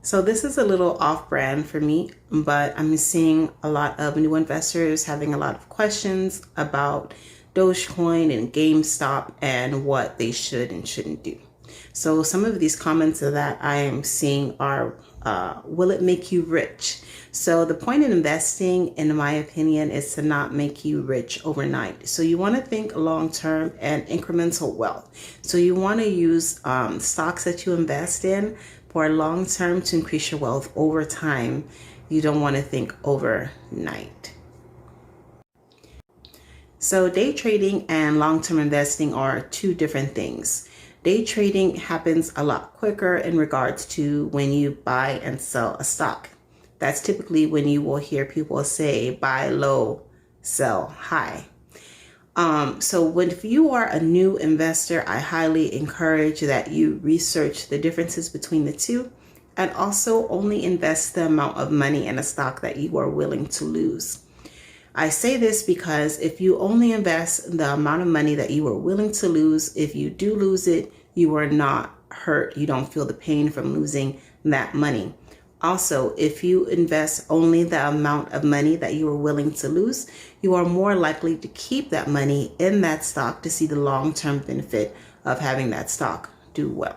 So this is a little off brand for me, but I'm seeing a lot of new investors having a lot of questions about Dogecoin and GameStop and what they should and shouldn't do. So some of these comments that I am seeing are, will it make you rich? So the point in investing, in my opinion, is to not make you rich overnight. So you want to think long-term and incremental wealth. So you want to use stocks that you invest in for long-term to increase your wealth over time. You don't want to think overnight. So day trading and long-term investing are two different things. Day trading happens a lot quicker in regards to when you buy and sell a stock. That's typically when you will hear people say buy low, sell high. So if you are a new investor, I highly encourage that you research the differences between the two and also only invest the amount of money in a stock that you are willing to lose. I say this because if you only invest the amount of money that you are willing to lose, if you do lose it, you are not hurt. You don't feel the pain from losing that money. Also, if you invest only the amount of money that you are willing to lose, you are more likely to keep that money in that stock to see the long-term benefit of having that stock do well.